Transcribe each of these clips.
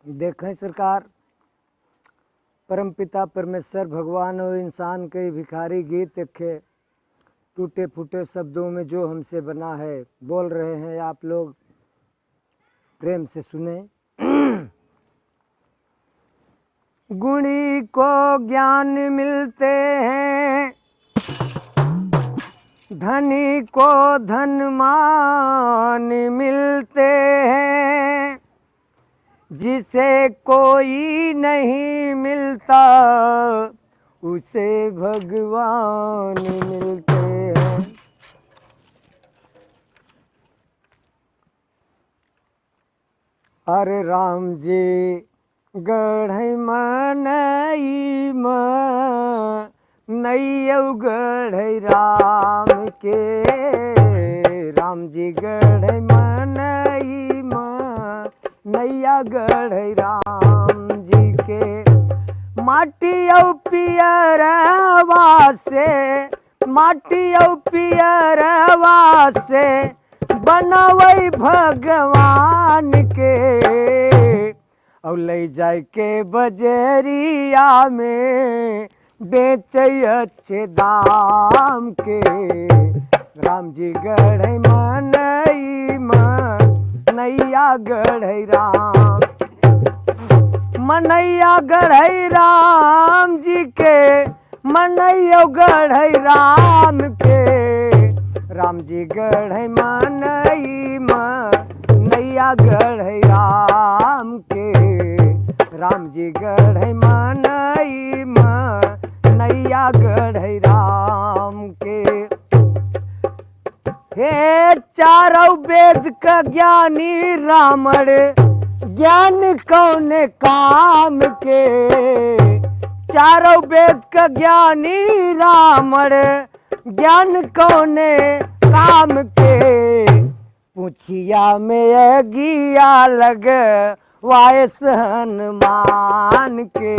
देखें सरकार, परमपिता परमेश्वर भगवान और इंसान के भिखारी गीत के टूटे फूटे शब्दों में जो हमसे बना है बोल रहे हैं, आप लोग प्रेम से सुने। गुणी को ज्ञान मिलते हैं, धनी को धन मान मिलते हैं, जिसे कोई नहीं मिलता उसे भगवान मिलते हैं। अरे राम जी गढ़ई मनई नैयौ गढ़ई राम के, राम जी गढ़ई मनई नैया गढ़ई राम जी के। माटी औ पियरवा से, माटी औ पियरवा से बनवै भगवान के, और ले जाए के बजरिया में बेचे अच्छे दाम के। राम जी गढ़ई मनई नैया गढ़ई राम, मनैया गढ़ई राम जी के, मनैया गढ़ई राम के। राम जी गढ़ई मनई नैया गढ़ई राम के, राम जी गढ़ई मनई नैया गढ़ई राम के। हे चारों वेद का ज्ञानी रामण, ज्ञान कौन काम के। चारों वेद का ज्ञानी रामण, ज्ञान कौन काम के। पूछिया में अगिया लग वायस हनुमान के,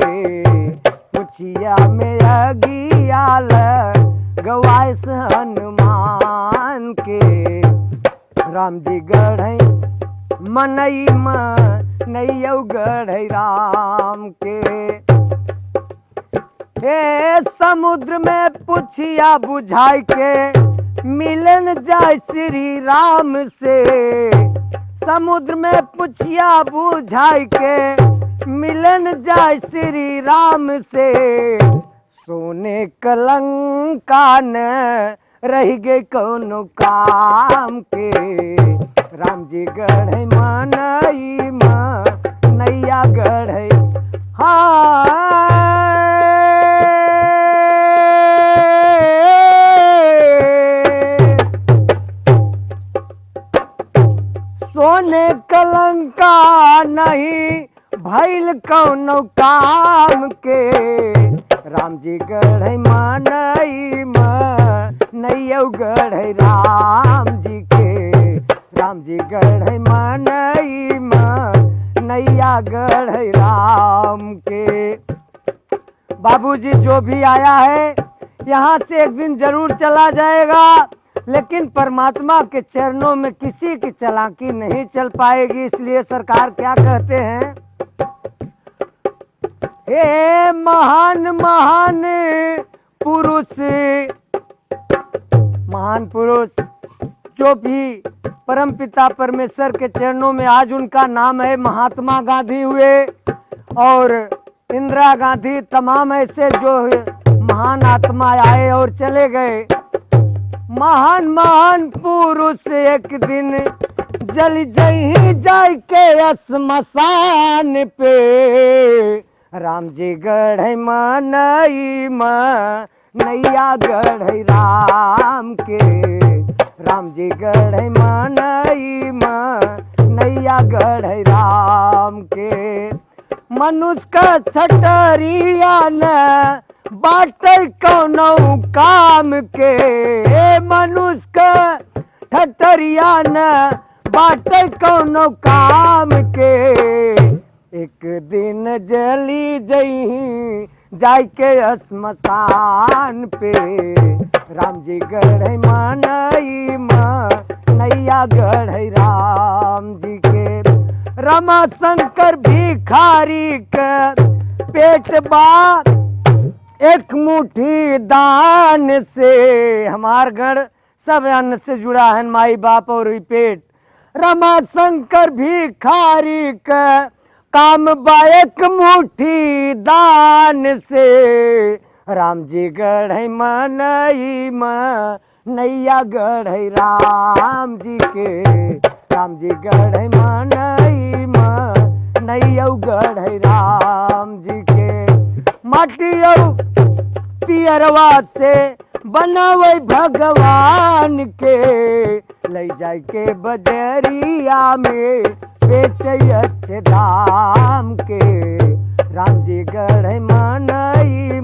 पूछिया में अगिया लग वायस हनुमान के। राम जी गढ़ई मनई नैयौ गढ़ई राम के। हे समुद्र में पुछिया बुझाई के मिलन जाय श्री राम से, समुद्र में पुछिया बुझाई के मिलन जाय श्री राम से। सोने कलंका न रह गए कौनो काम के। राम जी गढ़ई मनई नैया गढ़ई सोने कलंका नहीं भइल कौनो काम के। राम जी गढ़ई मनई नैयौ गढ़ई राम जी के, राम जी गढ़ई मनई नैया गढ़ई राम के। बाबूजी जो भी आया है यहाँ से एक दिन जरूर चला जाएगा, लेकिन परमात्मा के चरणों में किसी की चालाकी नहीं चल पाएगी। इसलिए सरकार क्या कहते हैं, हे महान महान पुरुष, महान पुरुष जो भी परमपिता परमेश्वर के चरणों में, आज उनका नाम है महात्मा गांधी हुए और इंदिरा गांधी, तमाम ऐसे जो महान आत्मा आए और चले गए। महान महान पुरुष एक दिन जल जही जाय के श्मशान पे। राम जी गढ़ई मनई नैया गढ़ई राम के, राम जी गढ़ई मनई नैया गढ़ई राम के। मनुष्य का छटरिया न बाटे कौनो काम के, मनुष्य का ठटरिया न बाटे कौनो काम के। एक दिन जली जही जाय के श्मशान पे। राम जी गढ़ई मनई नैया गढ़ई राम जी के। रमा शंकर भिखारी का पेट बार एक मुट्ठी दान से। हमार गण सब अन्न से जुड़ा है, माई बाप और ही पेट। रमा शंकर भिखारी का काम बा एक मुट्ठी दान से। राम जी गढ़ मनई नैया गढ़ राम जी के। राम जी गढ़ मनई नैया गढ़ राम जी के। माटिया पियरवा से बनावे भगवान के। ले जाए के बजरिया में बेचे अच्छे दाम के। राम जी गढ़ मनई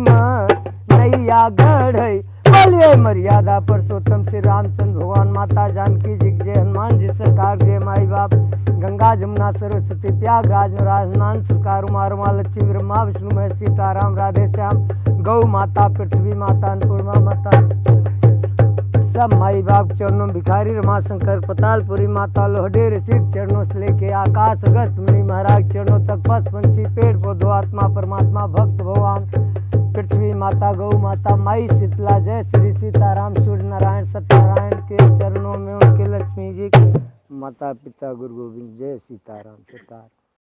नैया गढ़। बोलिए मर्यादा पुरुषोत्तम श्री रामचंद्र भगवान, माता जानकी जी जय, हनुमान जी सरकार जय, माई बाप गंगा जमुना सरस्वती प्रयागराज राजनान सरकार, उमा रमा लक्ष्मी ब्रह्मा विष्णु महेश सीताराम राधे श्याम, गौ माता पृथ्वी माता अन्नपूर्णा माता, सब माई बाप चरणों में भिखारी, रमा शंकर पतालपुरी माता, लोहडेर सिर चरणों से लेके आकाश अगस्त मुनि महाराज चरणों तक, पशु पंछी पेड़ पौधों आत्मा परमात्मा भक्त भगवान, पृथ्वी माता गौ माता माई शीतला, जय श्री सीताराम सूर्य नारायण सत्यनारायण के चरणों में उनके लक्ष्मी जी माता पिता गुरु गोविंद, जय सीताराम सीताराम।